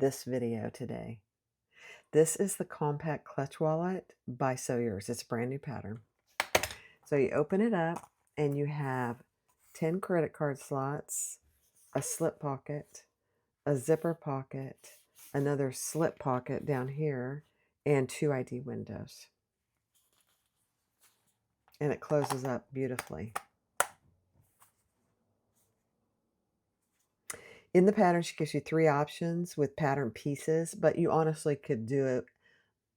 this video today. This is the Compact Clutch Wallet by Sew Yours. It's a brand new pattern. So you open it up and you have 10 credit card slots, a slip pocket, a zipper pocket, another slip pocket down here, and 2 ID windows. And it closes up beautifully. In the pattern, she gives you 3 options with pattern pieces, but you honestly could do it.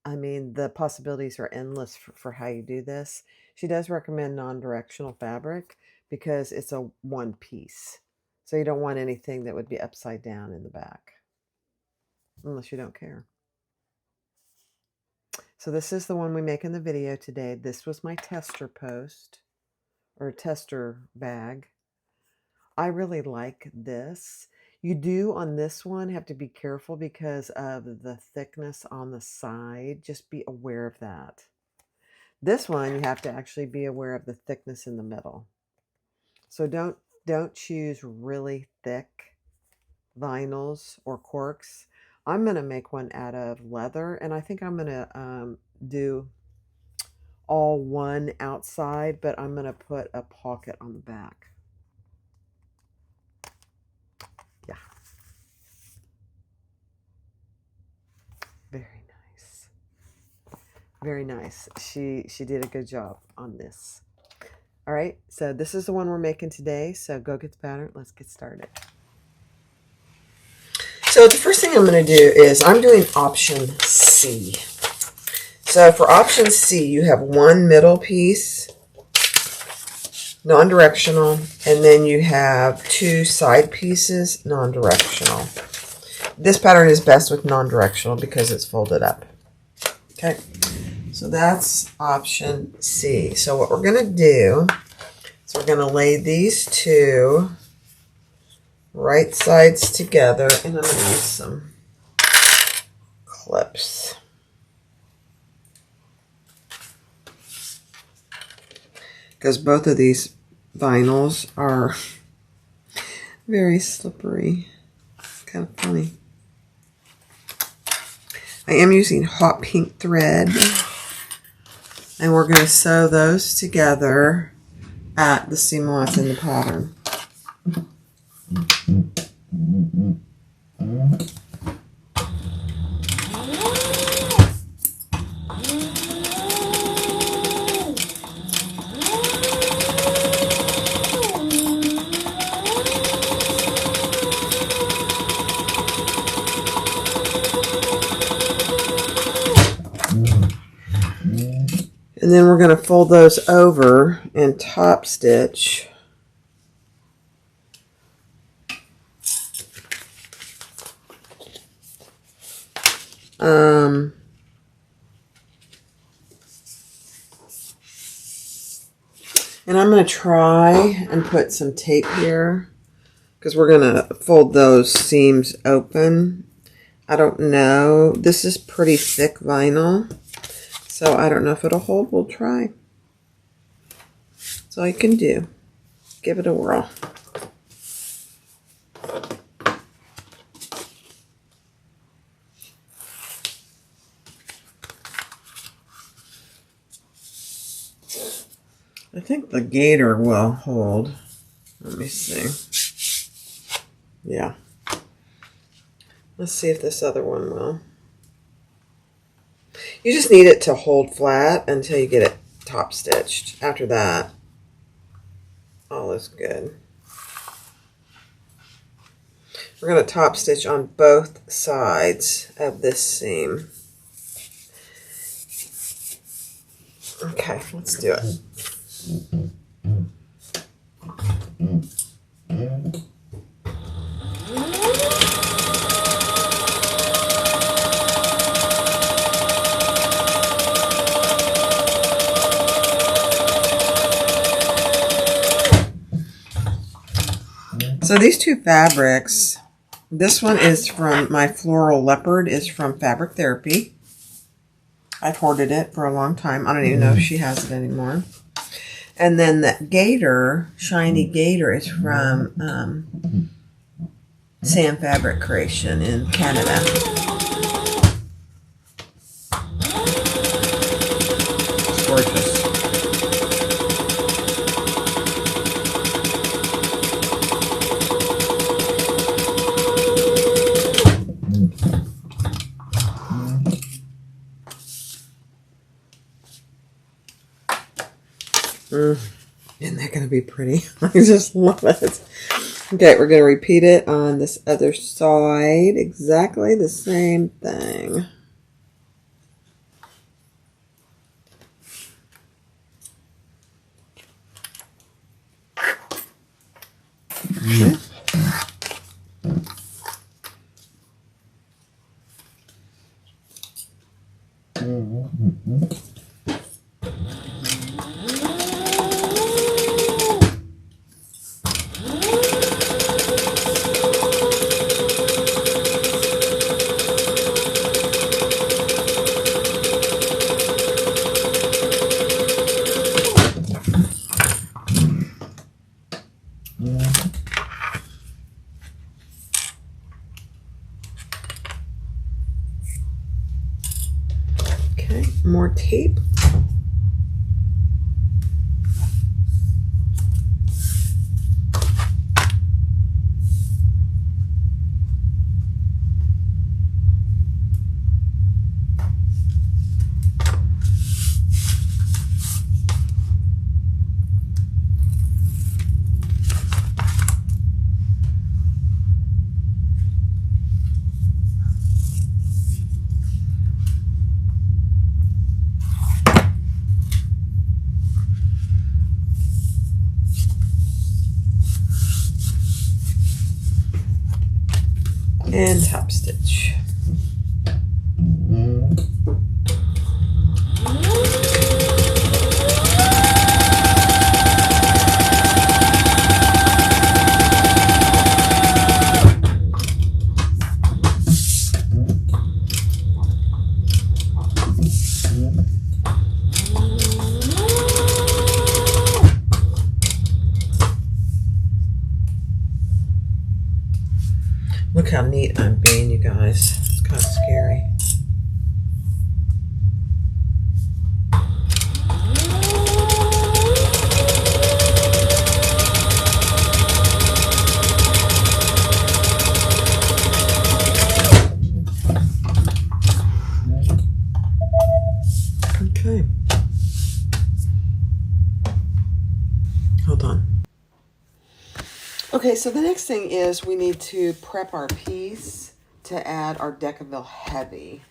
I mean, the possibilities are endless for how you do this. She does recommend non-directional fabric because it's a one piece. So you don't want anything that would be upside down in the back, unless you don't care. So this is the one we make in the video today. This was my tester post, or tester bag. I really like this. You do on this one have to be careful because of the thickness on the side. Just be aware of that. This one you have to actually be aware of the thickness in the middle. So don't choose really thick vinyls or corks. I'm going to make one out of leather, and I think I'm going to do all one outside, but I'm going to put a pocket on the back. Yeah. Very nice. Very nice. She did a good job on this. All right, so this is the one we're making today. So go get the pattern. Let's get started. So the first thing I'm going to do is I'm doing option C. So for option C, you have one middle piece, non-directional, and then you have 2 side pieces, non-directional. This pattern is best with non-directional because it's folded up. Okay, so that's option C. So what we're going to do is we're going to lay these 2 right sides together, and I'm going to use some clips. Because both of these vinyls are very slippery. It's kind of funny. I am using hot pink thread, and we're going to sew those together at the seam allowance in the pattern. And then we're going to fold those over and top stitch. And I'm going to try and put some tape here because we're going to fold those seams open. I don't know. This is pretty thick vinyl, so I don't know if it'll hold. We'll try. That's all you can do. Give it a whirl. I think the gaiter will hold. Let me see. Yeah. Let's see if this other one will. You just need it to hold flat until you get it top stitched. After that, all is good. We're going to top stitch on both sides of this seam. Okay, let's do it. So these 2 fabrics, this one is from my floral leopard, is from Fabric Therapy. I've hoarded it for a long time. I don't even know if she has it anymore. And then that gaiter, shiny gaiter, is from Sam Fabric Creation in Canada. It's gorgeous. Isn't that going to be pretty? I just love it. Okay, we're going to repeat it on this other side. Exactly the same thing. Okay. Okay, more tape. And top stitch. Look how neat I'm being, you guys. It's kind of scary. Okay. Hold on. Okay, so the next thing is we need to prep our piece to add our Decaville Heavy.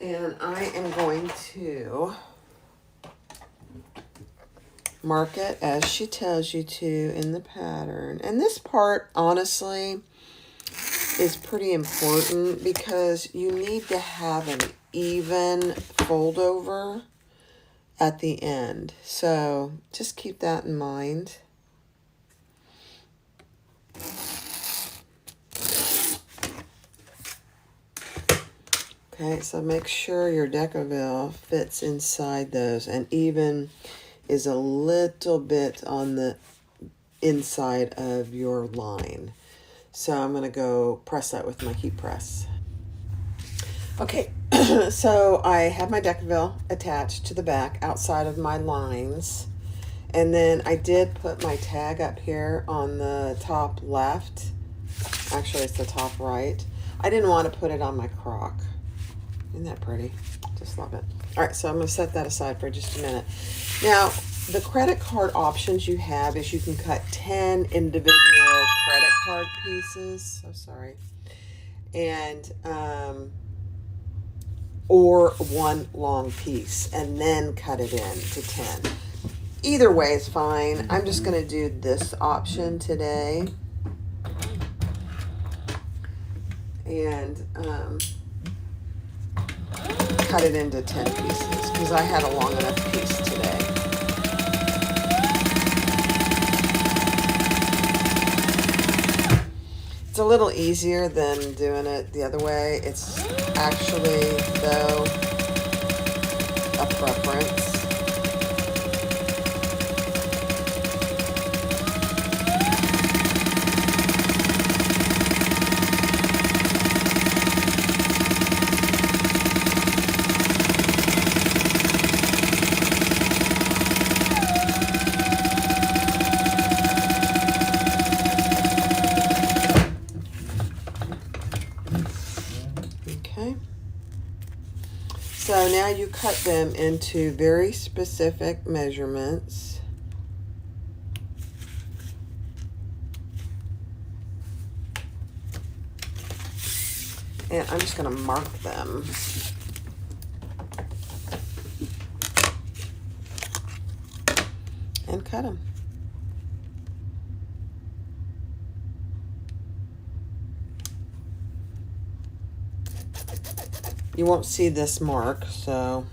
And I am going to mark it as she tells you to in the pattern. And this part, honestly, is pretty important because you need to have an even fold over at the end. So just keep that in mind. Okay, so make sure your Decaville fits inside those, and even is a little bit on the inside of your line. So I'm going to go press that with my heat press. Okay, so I have my Decaville attached to the back outside of my lines. And then I did put my tag up here on the top left. Actually, it's the top right. I didn't want to put it on my crock. Isn't that pretty? Just love it. All right, so I'm going to set that aside for just a minute. Now, the credit card options you have is you can cut 10 individual credit card pieces. So sorry. And, or one long piece and then cut it in to 10. Either way is fine. I'm just going to do this option today. And, cut it into 10 pieces because I had a long enough piece today. It's a little easier than doing it the other way. It's actually, though, a preference. So now you cut them into very specific measurements. And I'm just going to mark them. And cut them. You won't see this mark, so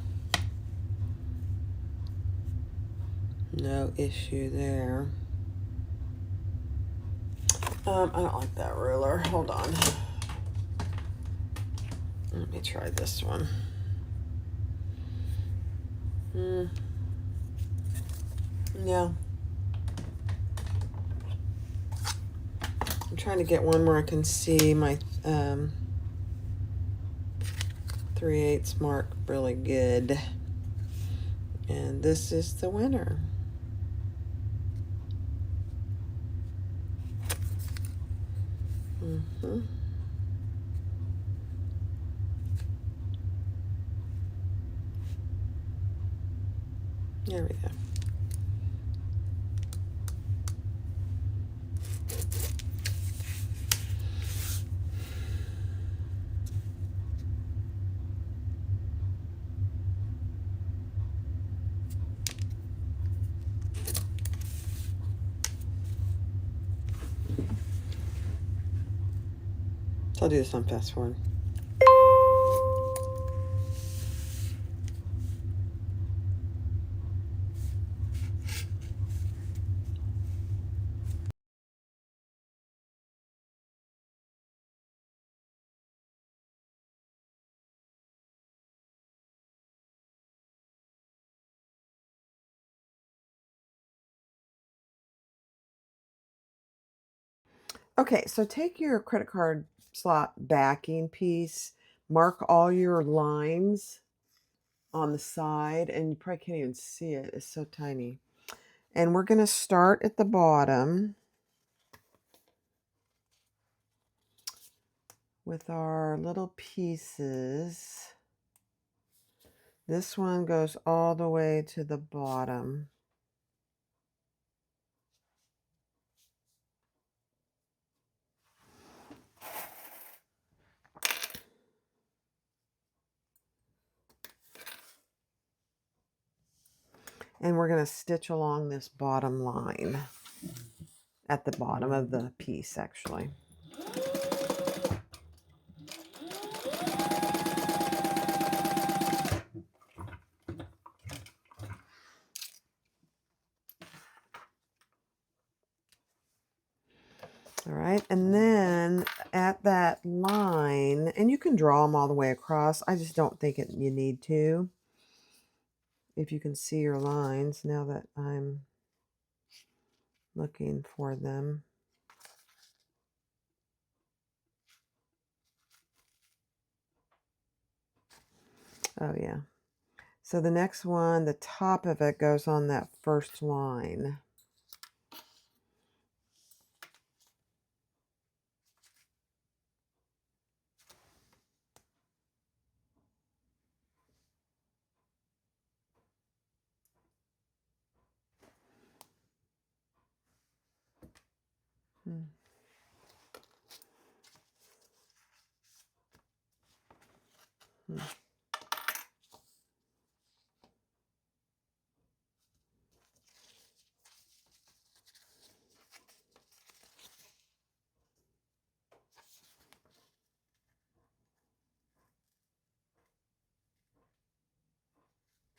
no issue there. I don't like that ruler. Hold on. Let me try this one. Yeah. I'm trying to get one where I can see my 3/8 mark really good. And this is the winner. There we go. So I'll do this on fast forward. Okay, so take your credit card slot backing piece, mark all your lines on the side, and you probably can't even see it. It's so tiny. And we're going to start at the bottom with our little pieces. This one goes all the way to the bottom. And we're going to stitch along this bottom line at the bottom of the piece, actually. All right, and then at that line, and you can draw them all the way across. I just don't think you need to. If you can see your lines now that I'm looking for them. Oh, yeah. So the next one, the top of it goes on that first line.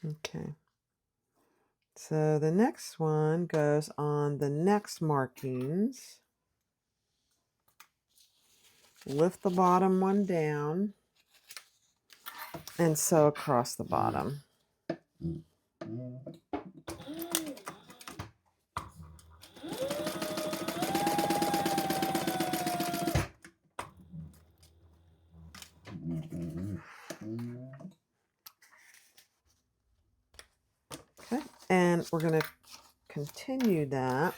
Okay. So the next one goes on the next markings. Lift the bottom one down and sew across the bottom. Okay, and we're going to continue that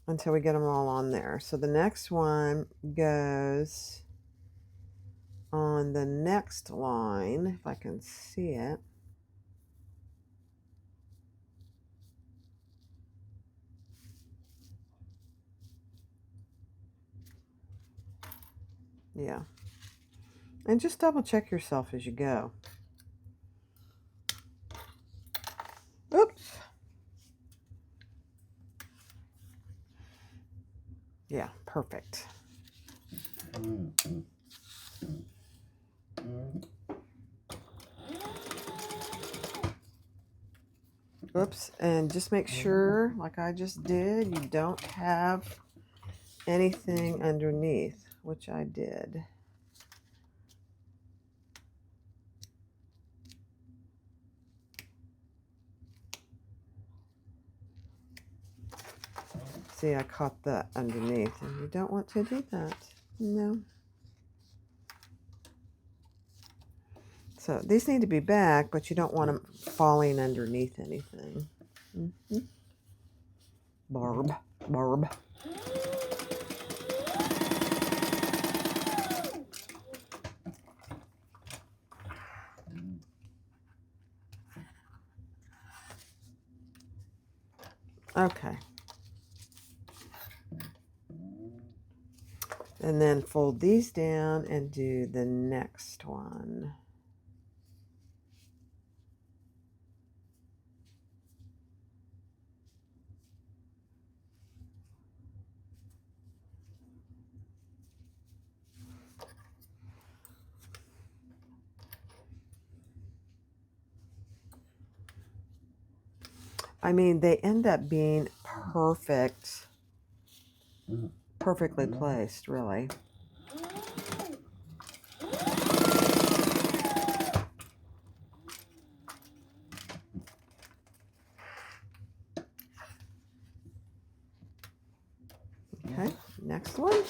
until we get them all on there. So the next one goes on the next line, if I can see it. Yeah. And just double check yourself as you go. Oops. Yeah, perfect. Oops, and just make sure, like I just did, you don't have anything underneath, which I did. See, I caught that underneath, and you don't want to do that. No. So these need to be back, but you don't want them falling underneath anything. Barb. Okay. And then fold these down and do the next one. I mean, they end up being perfectly placed, really. Okay, next one.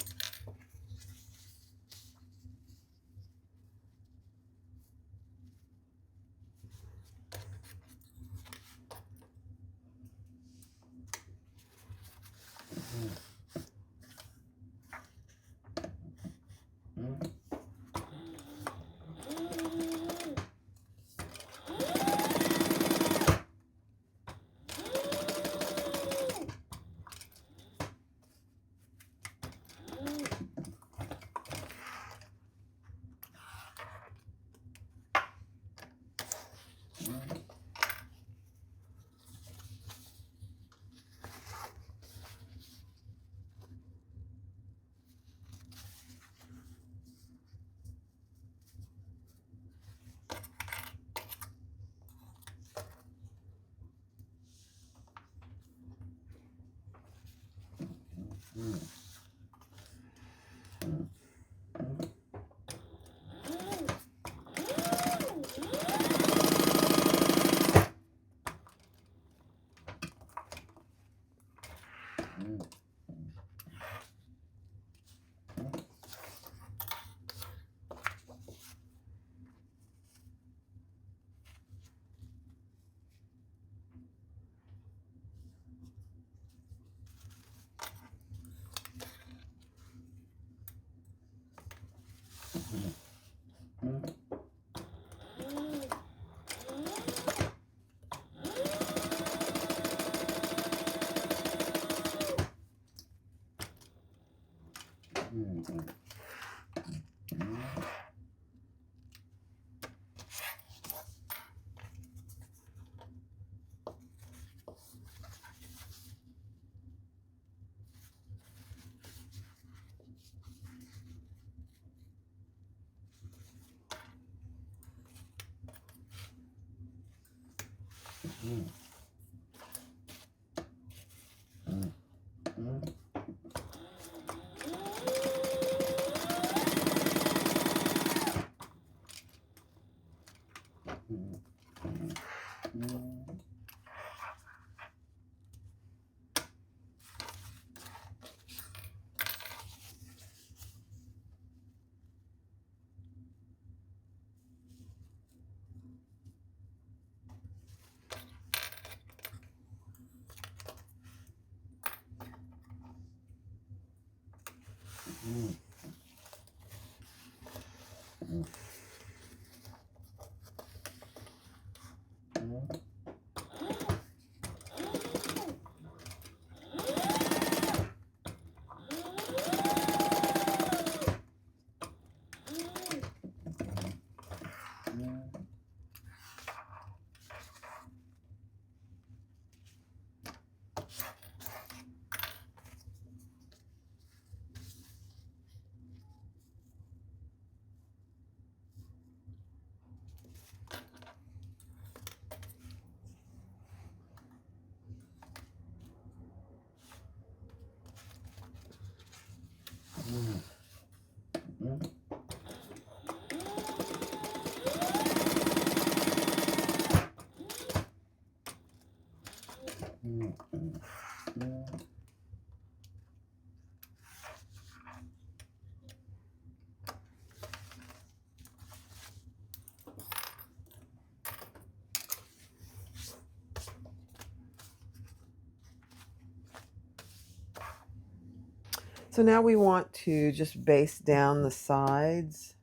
So now we want to just base down the sides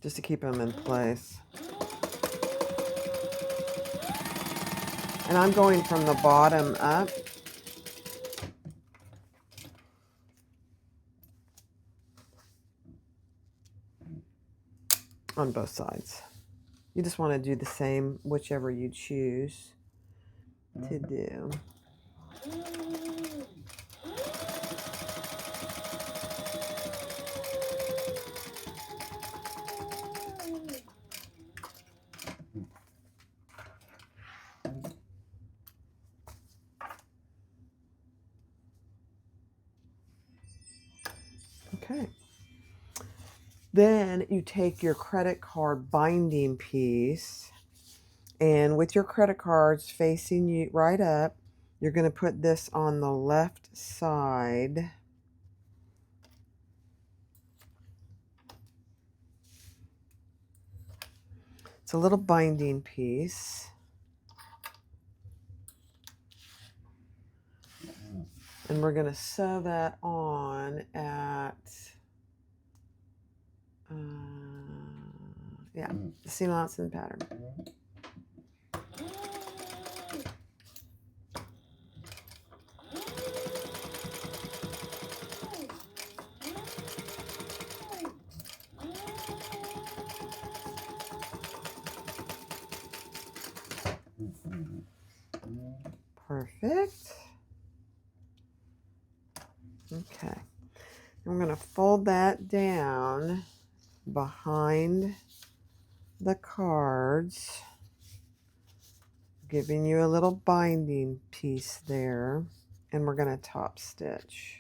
just to keep them in place. And I'm going from the bottom up. On both sides. You just want to do the same, whichever you choose to do. Okay. Then you take your credit card binding piece, and with your credit cards facing you right up, you're going to put this on the left side. It's a little binding piece. And we're going to sew that on at, yeah, the seam allowance in the pattern. Perfect. Okay. I'm going to fold that down behind the cards, giving you a little binding piece there, and we're going to top stitch.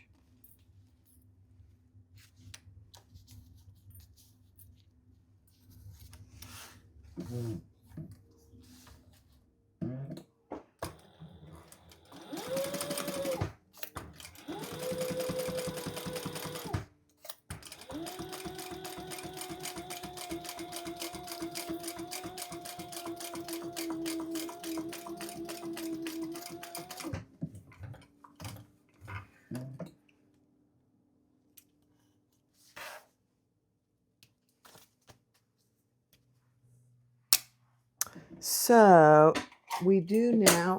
So we do now,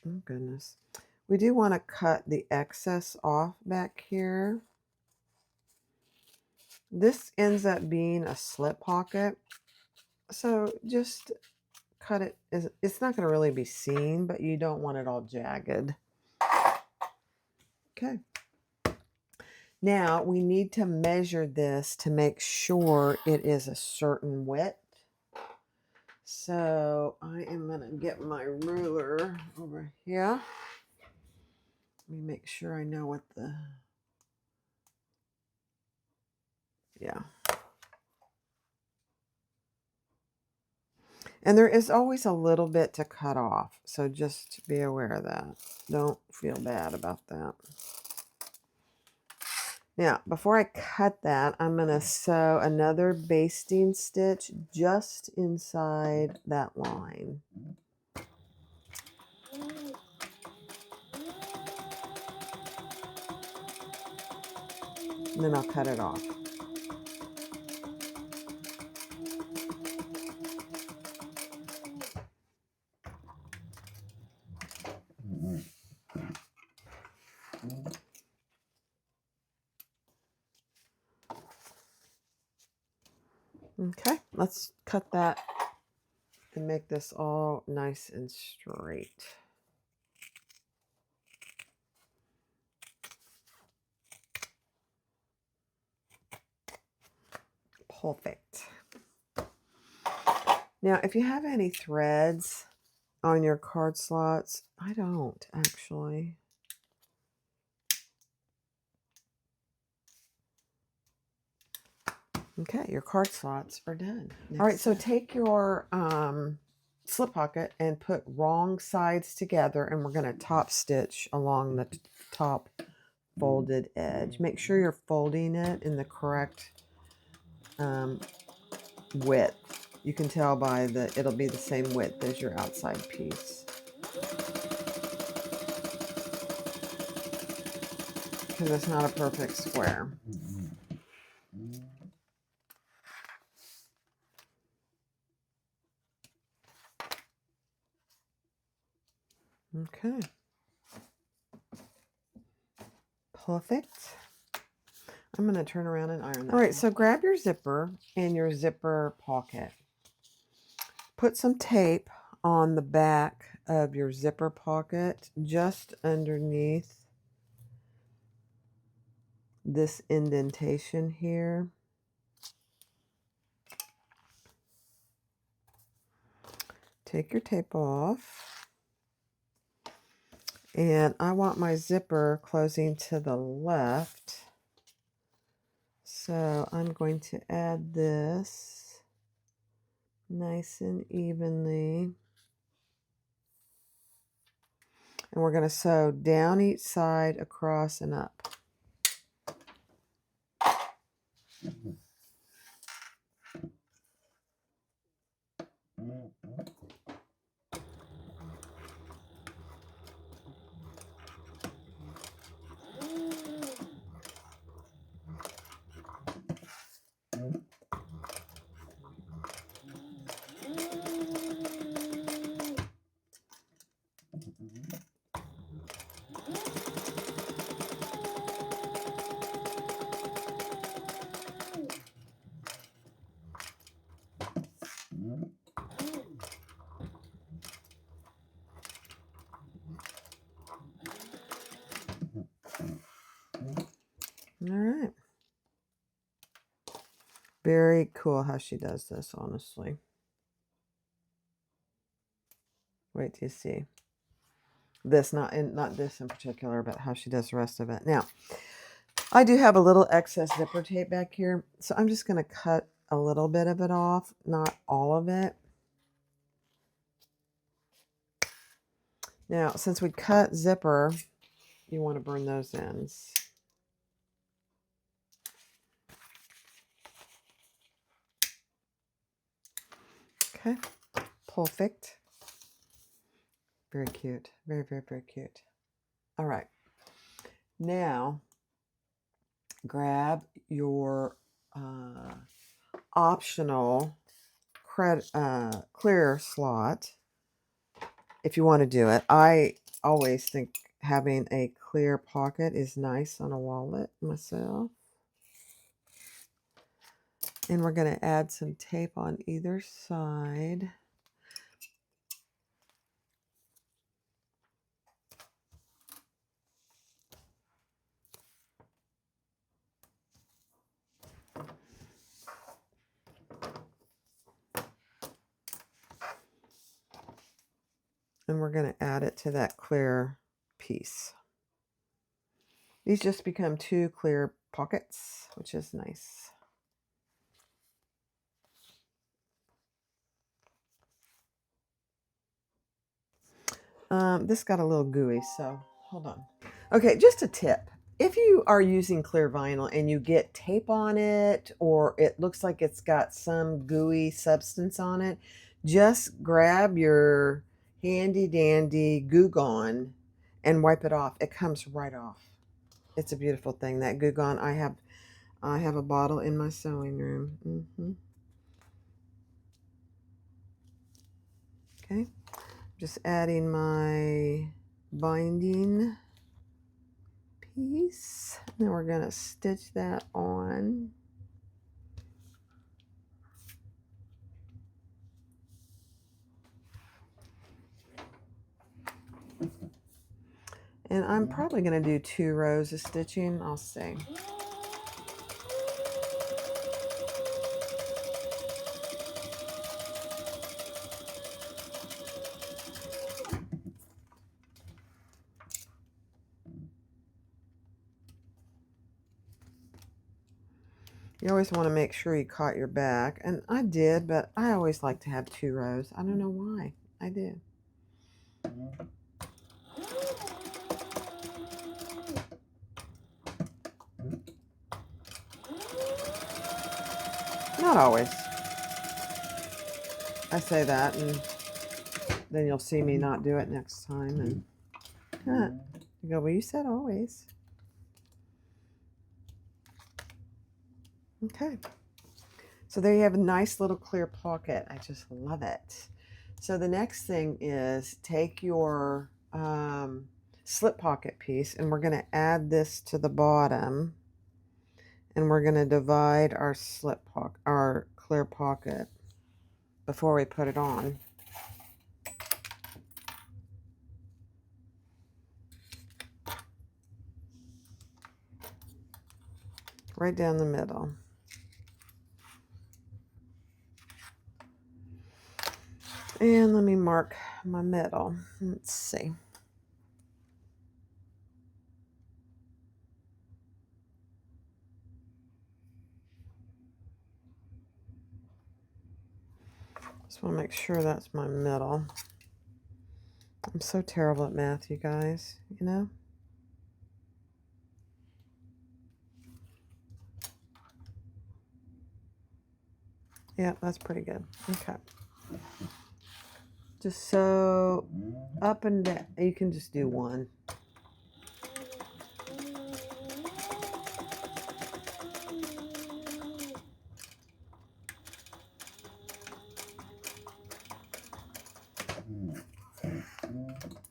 oh goodness, we do want to cut the excess off back here. This ends up being a slip pocket, so just cut it. It's not going to really be seen, but you don't want it all jagged. Okay. Now we need to measure this to make sure it is a certain width. So I am going to get my ruler over here. Let me make sure I know what the, yeah. And there is always a little bit to cut off, so just be aware of that. Don't feel bad about that. Now, before I cut that, I'm going to sew another basting stitch just inside that line. And then I'll cut it off. Okay, let's cut that and make this all nice and straight. Perfect. Now, if you have any threads on your card slots, I don't actually. Okay, your card slots are done. All right, so take your slip pocket and put wrong sides together, and we're going to top stitch along the top folded edge. Make sure you're folding it in the correct width. You can tell by it'll be the same width as your outside piece, because it's not a perfect square. Okay. Perfect. I'm going to turn around and iron that. All right, so grab your zipper and your zipper pocket. Put some tape on the back of your zipper pocket just underneath this indentation here. Take your tape off. And I want my zipper closing to the left. So I'm going to add this nice and evenly. And we're going to sew down each side, across, and up. All right. Very cool how she does this, honestly. Wait till you see this, not this in particular, but how she does the rest of it. Now, I do have a little excess zipper tape back here, so I'm just going to cut a little bit of it off, not all of it. Now, since we cut zipper, you want to burn those ends. Okay, perfect. Very cute. Very, very, very cute. All right. Now, grab your optional clear slot if you want to do it. I always think having a clear pocket is nice on a wallet myself. And we're going to add some tape on either side. And we're going to add it to that clear piece. These just become two clear pockets, which is nice. This got a little gooey, so hold on. Okay, just a tip. If you are using clear vinyl and you get tape on it, or it looks like it's got some gooey substance on it, just grab your handy dandy Goo Gone and wipe it off. It comes right off. It's a beautiful thing. That Goo Gone, I have a bottle in my sewing room. Okay, just adding my binding piece. Then we're going to stitch that on. And I'm probably going to do 2 rows of stitching. I'll see. You always want to make sure you caught your back. And I did, but I always like to have 2 rows. I don't know why. I do. Not always. I say that, and then you'll see me not do it next time. And you go, well, you said always. Okay. So there you have a nice little clear pocket. I just love it. So the next thing is take your slip pocket piece, and we're going to add this to the bottom, and we're going to divide our our clear pocket before we put it on. Right down the middle. And let me mark my middle. Let's see. Just want to make sure that's my middle. I'm so terrible at math, you guys, you know? Yeah, that's pretty good. Okay. Just so up and down. You can just do one.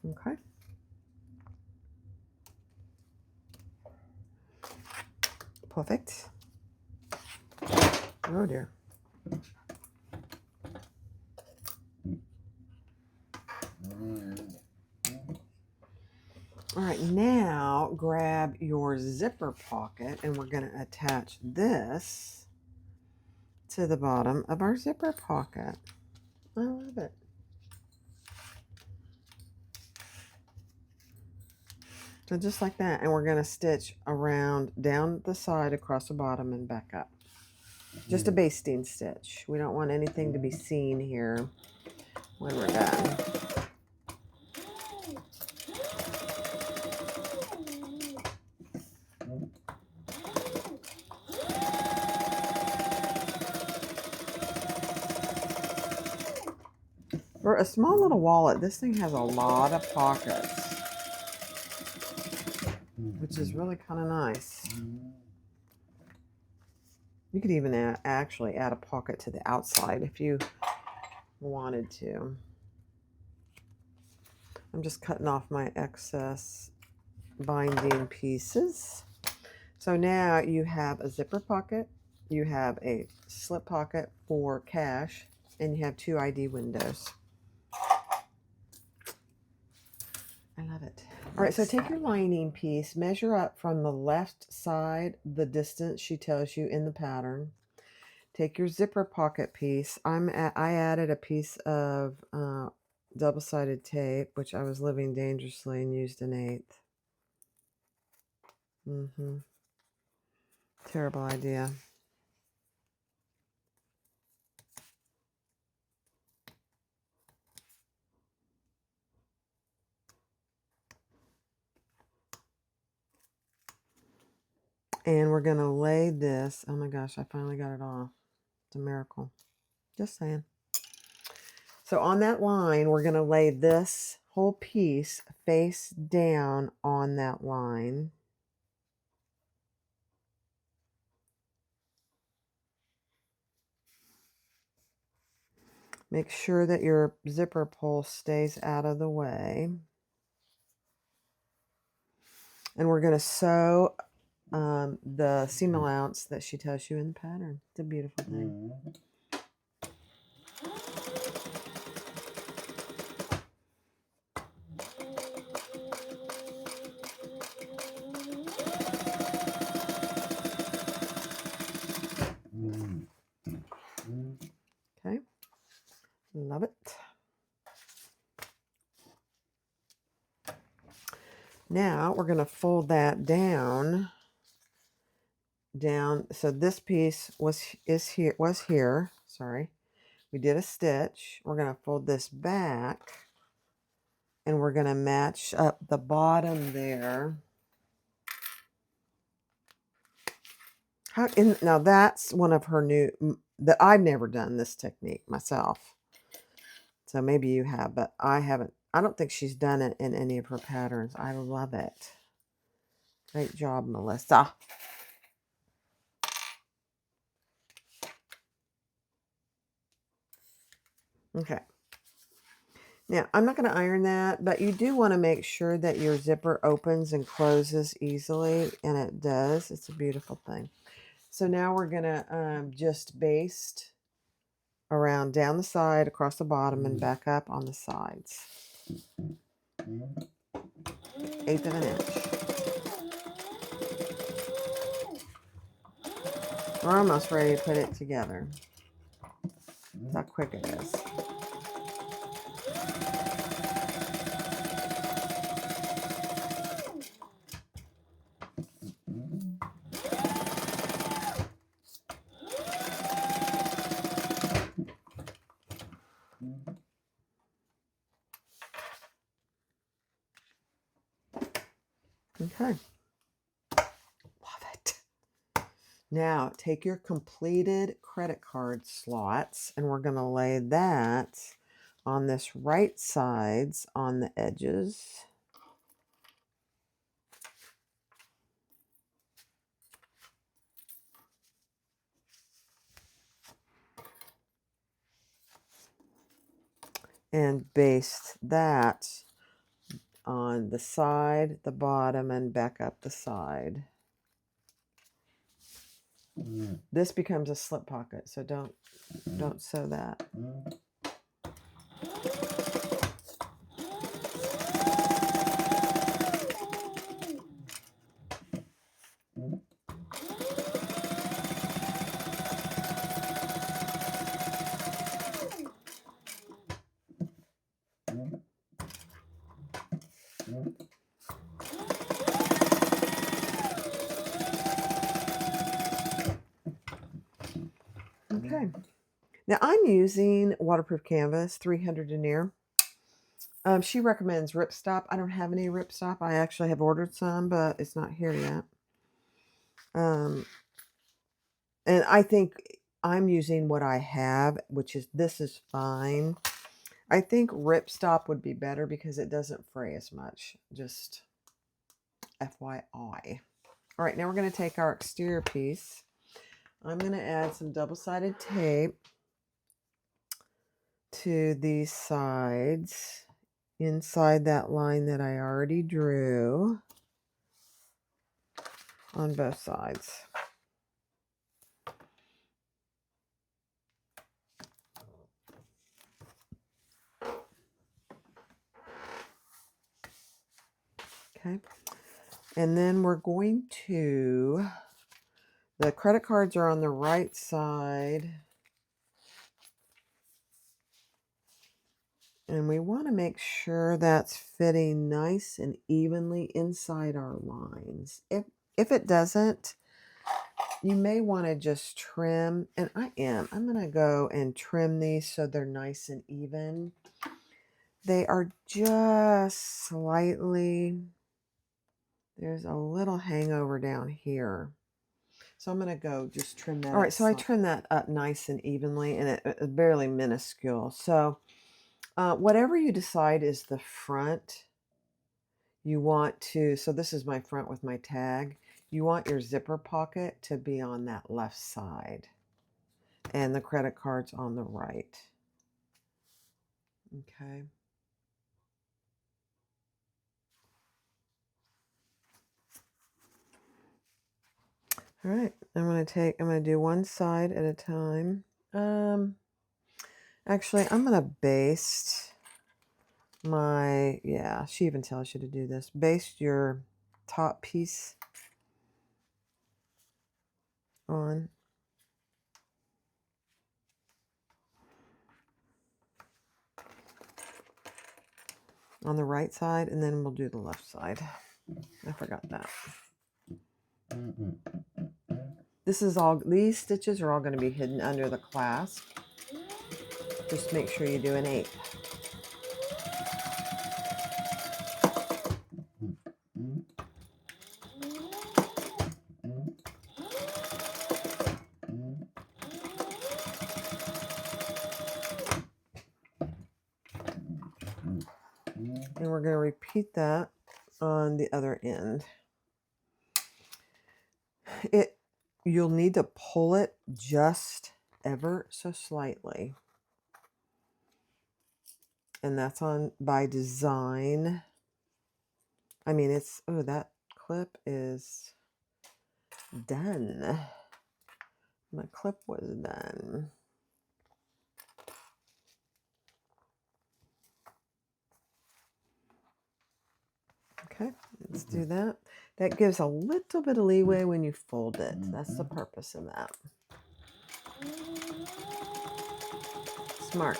Okay. Perfect. Oh dear. All right, now grab your zipper pocket, and we're going to attach this to the bottom of our zipper pocket. I love it. So just like that, and we're going to stitch around down the side, across the bottom, and back up. Just a basting stitch. We don't want anything to be seen here when we're done. For a small little wallet, this thing has a lot of pockets, which is really kind of nice. You could even actually add a pocket to the outside if you wanted to. I'm just cutting off my excess binding pieces. So now you have a zipper pocket, you have a slip pocket for cash, and you have 2 ID windows. I love it. All right, so take your lining piece, measure up from the left side the distance she tells you in the pattern. Take your zipper pocket piece. I added a piece of double-sided tape, which I was living dangerously, and used 1/8. Terrible idea. And we're going to lay this. Oh my gosh, I finally got it off. It's a miracle. Just saying. So on that line, we're going to lay this whole piece face down on that line. Make sure that your zipper pull stays out of the way. And we're going to sew the seam allowance that she tells you in the pattern. It's a beautiful thing. Okay. Love it. Now we're going to fold that down down. So this piece was here. Sorry. We did a stitch. We're going to fold this back and we're going to match up the bottom there. Now that's one of her new, that I've never done this technique myself. So maybe you have, but I haven't. I don't think she's done it in any of her patterns. I love it. Great job, Melissa. Okay. Now, I'm not going to iron that, but you do want to make sure that your zipper opens and closes easily, and it does. It's a beautiful thing. So now we're going to just baste around down the side, across the bottom, and back up on the sides. 1/8 of an inch. We're almost ready to put it together. That's how quick it is. Okay. Love it. Now, take your completed credit card slots, and we're going to lay that on this right sides on the edges. And baste that on the side, the bottom, and back up the side. This becomes a slip pocket, so don't sew that. Okay. Now I'm using waterproof canvas, 300 denier. She recommends ripstop. I don't have any ripstop. I actually have ordered some, but it's not here yet. And I think I'm using what I have, which is, this is fine. I think ripstop would be better because it doesn't fray as much. Just FYI. All right, now we're going to take our exterior piece. I'm going to add some double-sided tape to these sides inside that line that I already drew on both sides. Okay, and then we're going to, the credit cards are on the right side, and we want to make sure that's fitting nice and evenly inside our lines. If it doesn't, you may want to just trim, and I'm going to go and trim these so they're nice and even. They are just slightly, there's a little hangover down here. So I'm going to go just trim that. All right, so I trim that up nice and evenly, and it's barely minuscule. So whatever you decide is the front, you want to, so this is my front with my tag. You want your zipper pocket to be on that left side, and the credit cards on the right. Okay. All right, I'm going to do one side at a time. Actually, I'm going to baste my, yeah, she even tells you to do this. Baste your top piece on the right side, and then we'll do the left side. I forgot that. these stitches are all going to be hidden under the clasp. Just make sure you do an 8. And we're going to repeat that on the other end. You'll need to pull it just ever so slightly. And that's on by design. I mean, that clip is done. My clip was done. Okay, let's do that. That gives a little bit of leeway when you fold it. That's the purpose of that. Smart.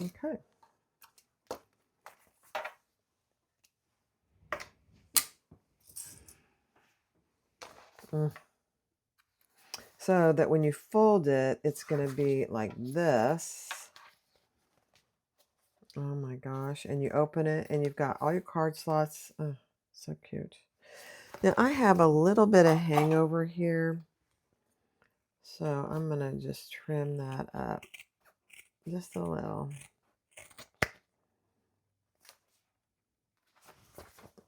Okay. So that when you fold it, it's going to be like this. Oh my gosh. And you open it and you've got all your card slots. Oh, so cute. Now I have a little bit of hangover here. So I'm going to just trim that up just a little.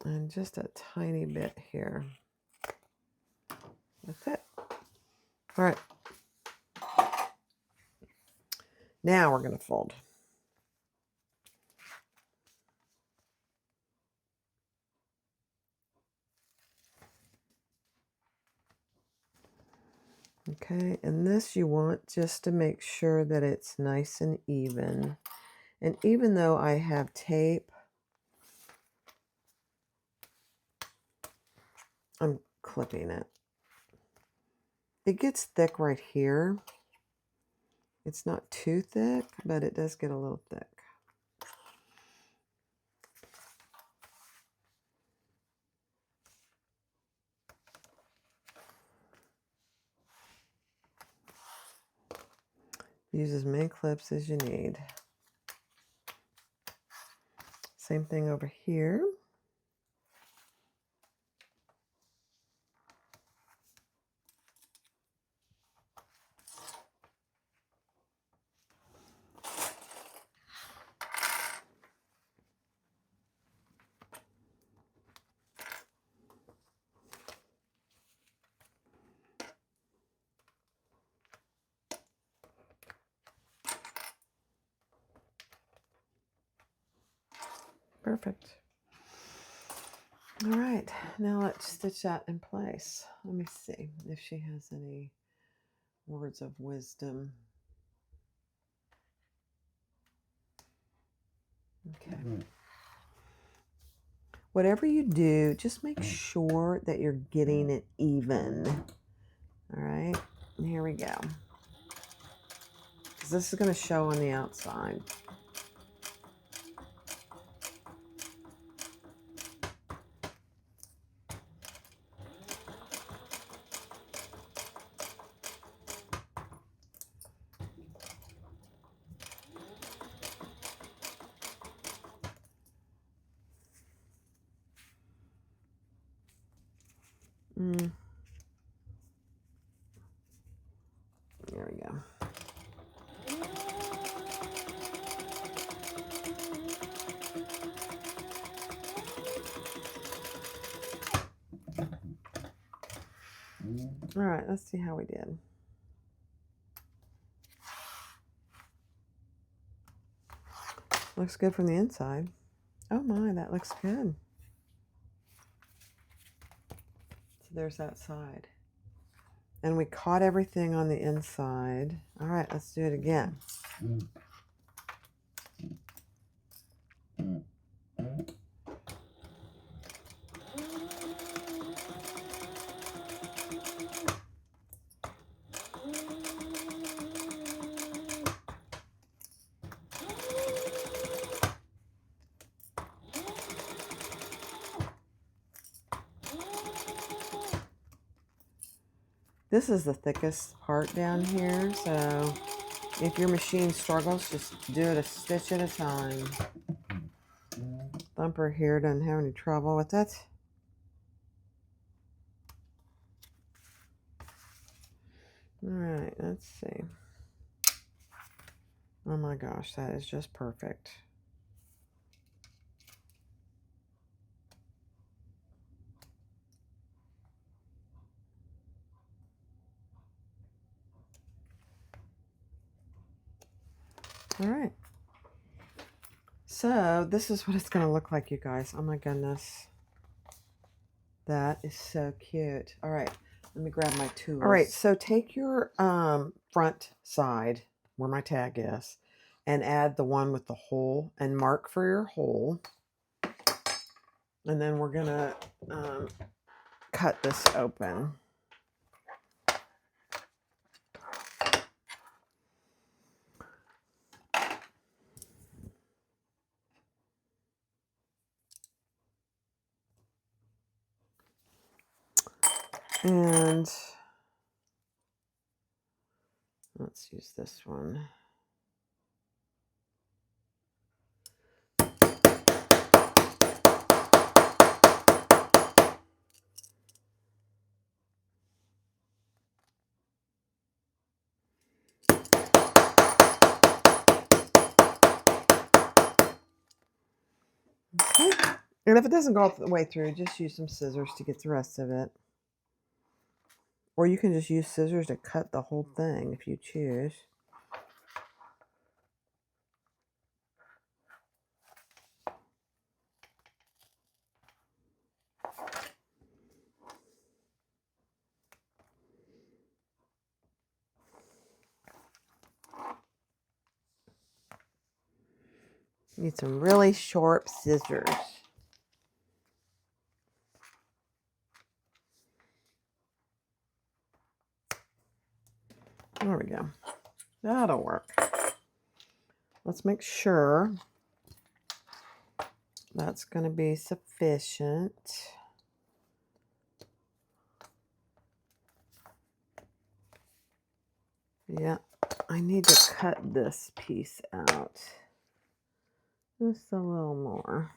And just a tiny bit here. That's it. All right. Now we're going to fold. Okay, and this you want just to make sure that it's nice and even. And even though I have tape, I'm clipping it. It gets thick right here. It's not too thick, but it does get a little thick. Use as many clips as you need. Same thing over here. Perfect. All right, now let's stitch that in place. Let me see if she has any words of wisdom. Okay. Whatever you do, just make sure that you're getting it even. All right, and here we go. Because this is going to show on the outside. There we go. All right, let's see how we did. Looks good from the inside. Oh my, that looks good. So there's that side. And we caught everything on the inside. All right, let's do it again. This is the thickest part down here, so if your machine struggles, just do it a stitch at a time. Thumper here doesn't have any trouble with it. All right, let's see. Oh my gosh, that is just perfect. All right. So this is what it's going to look like, you guys. Oh my goodness. That is so cute. All right, let me grab my tools. All right, so take your front side where my tag is and add the one with the hole and mark for your hole. And then we're going to cut this open. And let's use this one. Okay. And if it doesn't go all the way through, just use some scissors to get the rest of it. Or you can just use scissors to cut the whole thing if you choose. Need some really sharp scissors. There we go. That'll work. Let's make sure that's going to be sufficient. Yeah, I need to cut this piece out just a little more.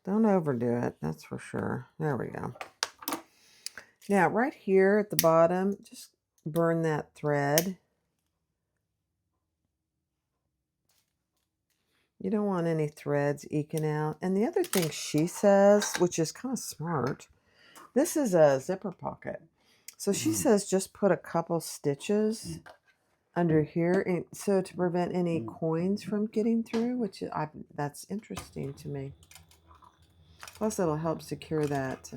Don't overdo it, that's for sure. There we go. Now, right here at the bottom, just burn that thread. You don't want any threads eking out. And the other thing she says, which is kind of smart, this is a zipper pocket. So she says just put a couple stitches under here, and so to prevent any coins from getting through, which that's interesting to me. Plus, it'll help secure that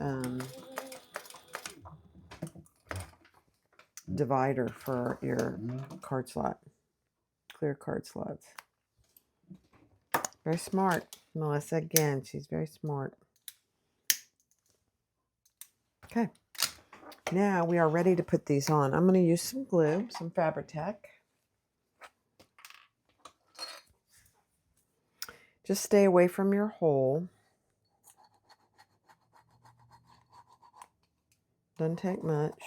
divider for your card slot, clear card slots. Very smart, Melissa. Again, she's very smart. Okay, now we are ready to put these on. I'm going to use some glue, some Fabri-Tac. Just stay away from your hole. Doesn't take much.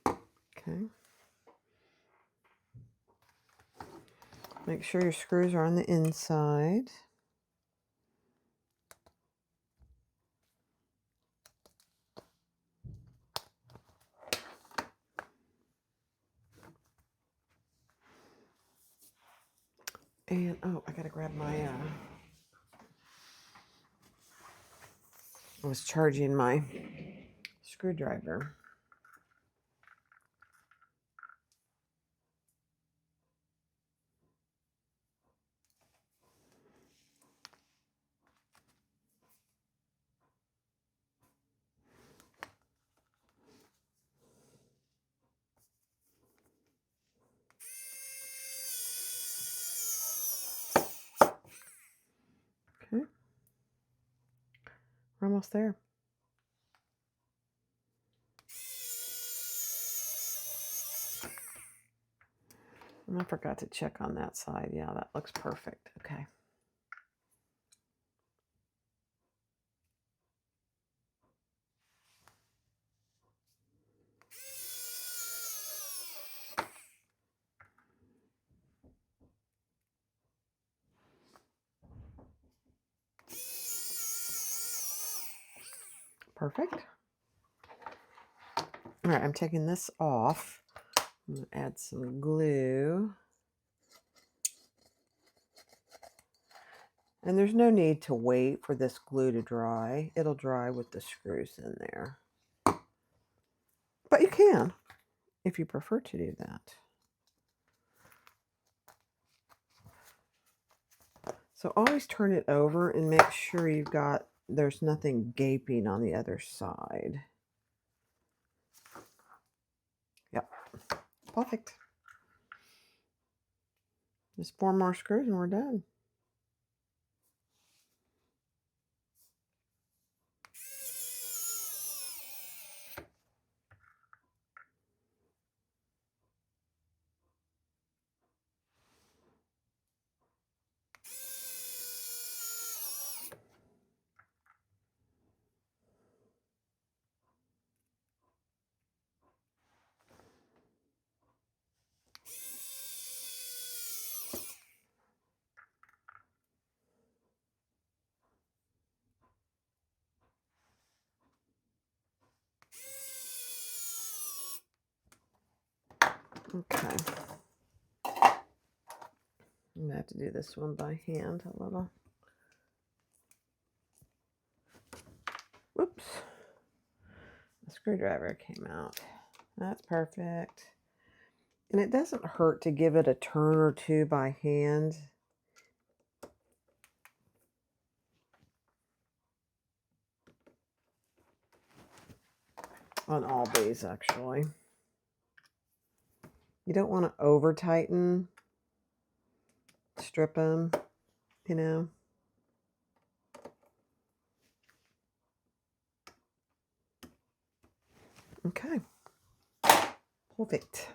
Okay. Make sure your screws are on the inside. And, oh, I gotta grab my, I was charging my screwdriver. Okay. We're almost there. I forgot to check on that side. Yeah, that looks perfect. Okay. Perfect. All right, I'm taking this off. I'm going to add some glue. And there's no need to wait for this glue to dry. It'll dry with the screws in there. But you can, if you prefer to do that. So always turn it over and make sure there's nothing gaping on the other side. Yep, perfect. Just 4 more screws and we're done. Okay. I'm going to have to do this one by hand a little. Whoops. The screwdriver came out. That's perfect. And it doesn't hurt to give it a turn or two by hand. On all these, actually. You don't want to over tighten, strip them, you know. Okay, perfect.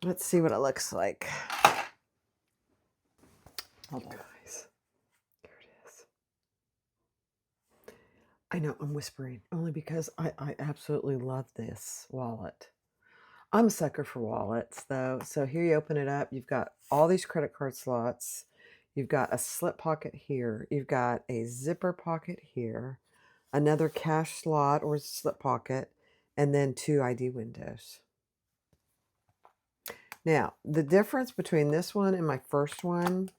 Let's see what it looks like. Oh, guys, here it is. I know I'm whispering only because I absolutely love this wallet. I'm a sucker for wallets, though. So here you open it up. You've got all these credit card slots. You've got a slip pocket here. You've got a zipper pocket here. Another cash slot or slip pocket. And then 2 ID windows. Now, the difference between this one and my first one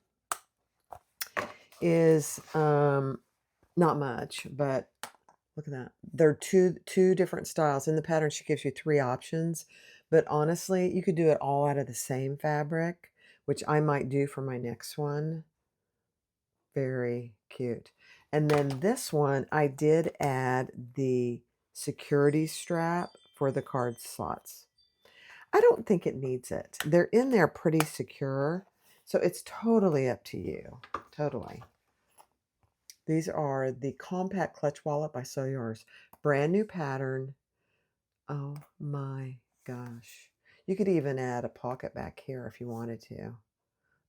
is not much, but look at that. They're two different styles. In the pattern, she gives you 3 options. But honestly, you could do it all out of the same fabric, which I might do for my next one. Very cute. And then this one, I did add the security strap for the card slots. I don't think it needs it. They're in there pretty secure, so it's totally up to you. Totally. These are the Compact Clutch Wallet by Sew Yours. Brand new pattern. Oh my gosh. You could even add a pocket back here if you wanted to.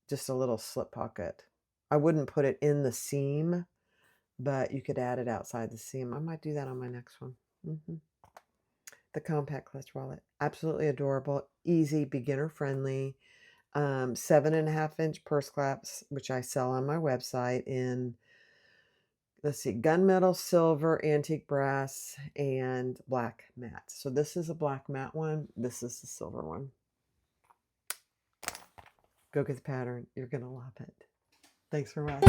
Just a little slip pocket. I wouldn't put it in the seam, but you could add it outside the seam. I might do that on my next one. The Compact Clutch Wallet. Absolutely adorable. Easy, beginner friendly. 7.5-inch purse clasps, which I sell on my website in, let's see, gunmetal, silver, antique brass, and black matte. So this is a black matte one. This is the silver one. Go get the pattern. You're going to love it. Thanks for watching.